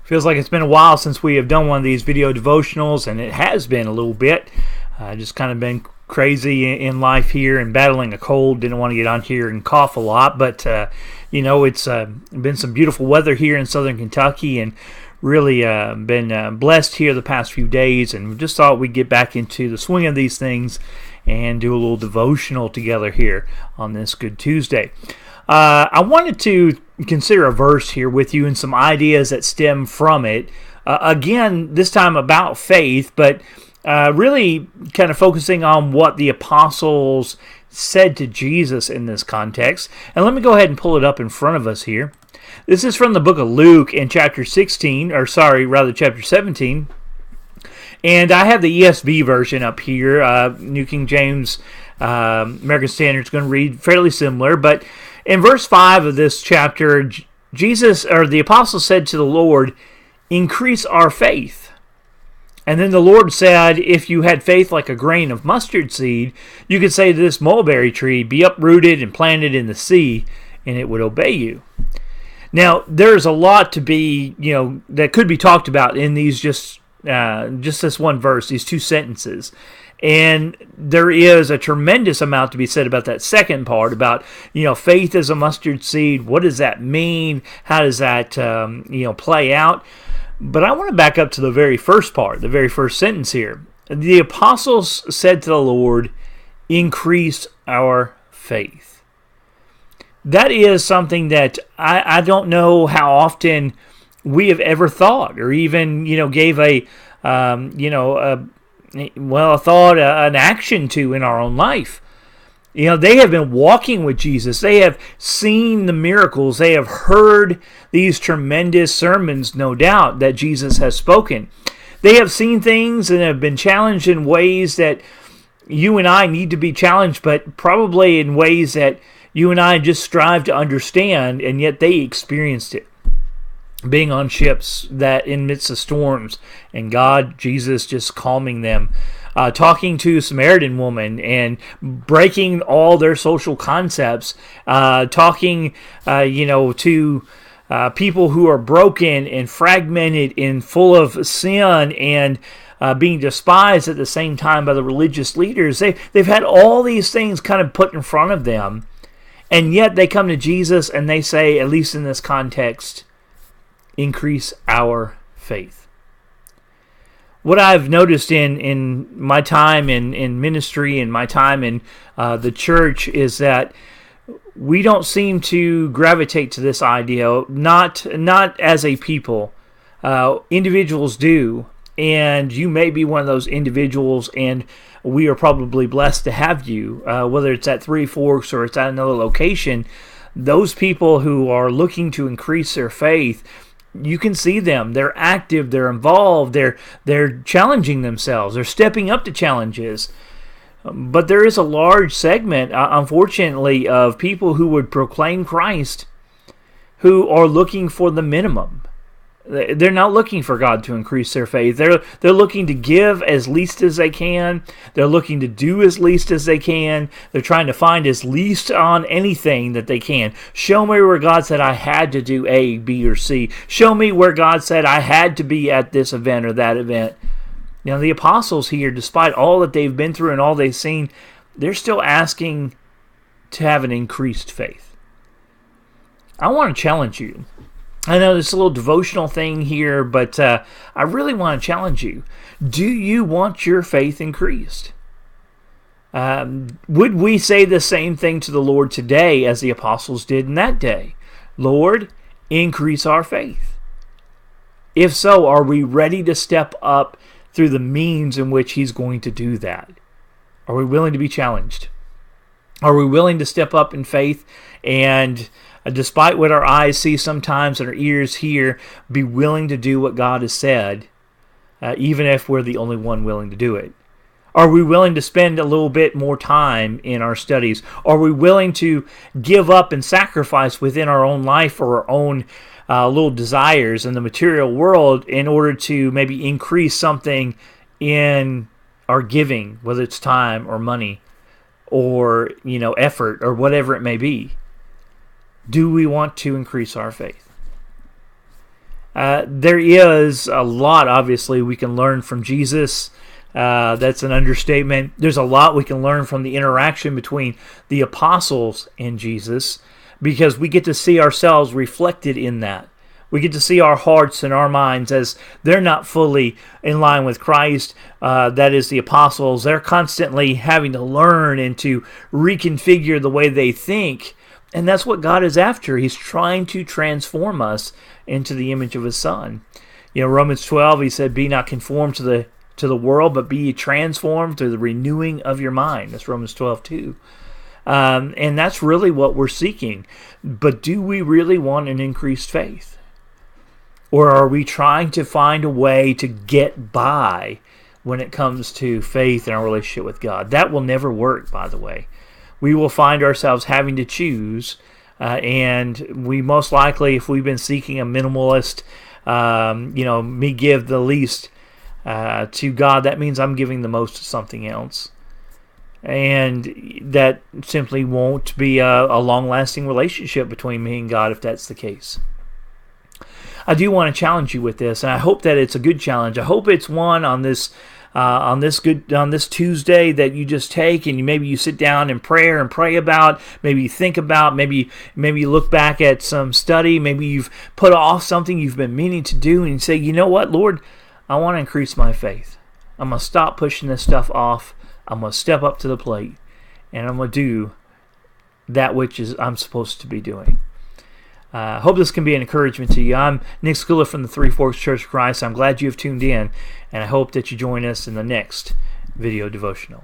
Feels like it's been a while since we have done one of these video devotionals, and it has been a little bit. Just kind of been crazy in life here and battling a cold. Didn't want to get on here and cough a lot, but it's been some beautiful weather here in southern Kentucky, and really been blessed here the past few days, and just thought we'd get back into the swing of these things and do a little devotional together here on this Good Tuesday. I wanted to consider a verse here with you and some ideas that stem from it. Again, this time about faith, but really kind of focusing on what the apostles said to Jesus in this context. And let me go ahead and pull it up in front of us here. This is from the book of Luke in chapter 17. And I have the ESV version up here. New King James American Standard is going to read fairly similar, but in verse 5 of this chapter, the apostles said to the Lord, "Increase our faith." And then the Lord said, "If you had faith like a grain of mustard seed, you could say to this mulberry tree, be uprooted and planted in the sea, and it would obey you." Now, there's a lot to be, that could be talked about in these just this one verse, these two sentences. And there is a tremendous amount to be said about that second part, about, faith as a mustard seed. What does that mean? How does that, play out? But I want to back up to the very first part, the very first sentence here. The apostles said to the Lord, "Increase our faith." That is something that I don't know how often we have ever thought, or even, gave a thought, an action to in our own life. They have been walking with Jesus. They have seen the miracles. They have heard these tremendous sermons, no doubt, that Jesus has spoken. They have seen things and have been challenged in ways that you and I need to be challenged, but probably in ways that you and I just strive to understand, and yet they experienced it. Being on ships that in midst of storms, and Jesus just calming them, talking to a Samaritan woman and breaking all their social concepts, talking, to people who are broken and fragmented and full of sin and being despised at the same time by the religious leaders. They've had all these things kind of put in front of them, and yet they come to Jesus and they say, at least in this context, "Increase our faith." What I've noticed in my time in ministry and my time in the church is that we don't seem to gravitate to this idea, not as a people. Individuals do, and you may be one of those individuals, and we are probably blessed to have you, whether it's at Three Forks or it's at another location. Those people who are looking to increase their faith, you can see them. They're active. They're involved. They're challenging themselves. They're stepping up to challenges. But there is a large segment, unfortunately, of people who would proclaim Christ who are looking for the minimum. They're not looking for God to increase their faith. They're looking to give as least as they can. They're looking to do as least as they can. They're trying to find as least on anything that they can. Show me where God said I had to do A, B, or C. Show me where God said I had to be at this event or that event. The apostles here, despite all that they've been through and all they've seen, they're still asking to have an increased faith. I want to challenge you. I know this is a little devotional thing here, but I really want to challenge you. Do you want your faith increased? Would we say the same thing to the Lord today as the apostles did in that day? Lord, increase our faith. If so, are we ready to step up through the means in which He's going to do that? Are we willing to be challenged? Are we willing to step up in faith and, despite what our eyes see sometimes and our ears hear, be willing to do what God has said, even if we're the only one willing to do it? Are we willing to spend a little bit more time in our studies? Are we willing to give up and sacrifice within our own life or our own little desires in the material world in order to maybe increase something in our giving, whether it's time or money or effort or whatever it may be? Do we want to increase our faith? There is a lot, obviously, we can learn from Jesus. That's an understatement. There's a lot we can learn from the interaction between the apostles and Jesus, because we get to see ourselves reflected in that. We get to see our hearts and our minds as they're not fully in line with Christ. That is, the apostles. They're constantly having to learn and to reconfigure the way they think. And that's what God is after. He's trying to transform us into the image of His Son. Romans 12, He said, "Be not conformed to the world, but be transformed through the renewing of your mind." That's Romans 12:2. And that's really what we're seeking. But do we really want an increased faith? Or are we trying to find a way to get by when it comes to faith and our relationship with God? That will never work, by the way. We will find ourselves having to choose, and we most likely, if we've been seeking a minimalist, me give the least to God, that means I'm giving the most to something else. And that simply won't be a long-lasting relationship between me and God if that's the case. I do want to challenge you with this, and I hope that it's a good challenge. I hope it's one on this Tuesday that you just take and maybe you sit down and pray about. Maybe you think about. Maybe you look back at some study. Maybe you've put off something you've been meaning to do, and you say, "You know what, Lord, I want to increase my faith. I'm gonna stop pushing this stuff off. I'm gonna step up to the plate, and I'm gonna do that which I'm supposed to be doing." I hope this can be an encouragement to you. I'm Nick Schooler from the Three Forks Church of Christ. I'm glad you have tuned in, and I hope that you join us in the next video devotional.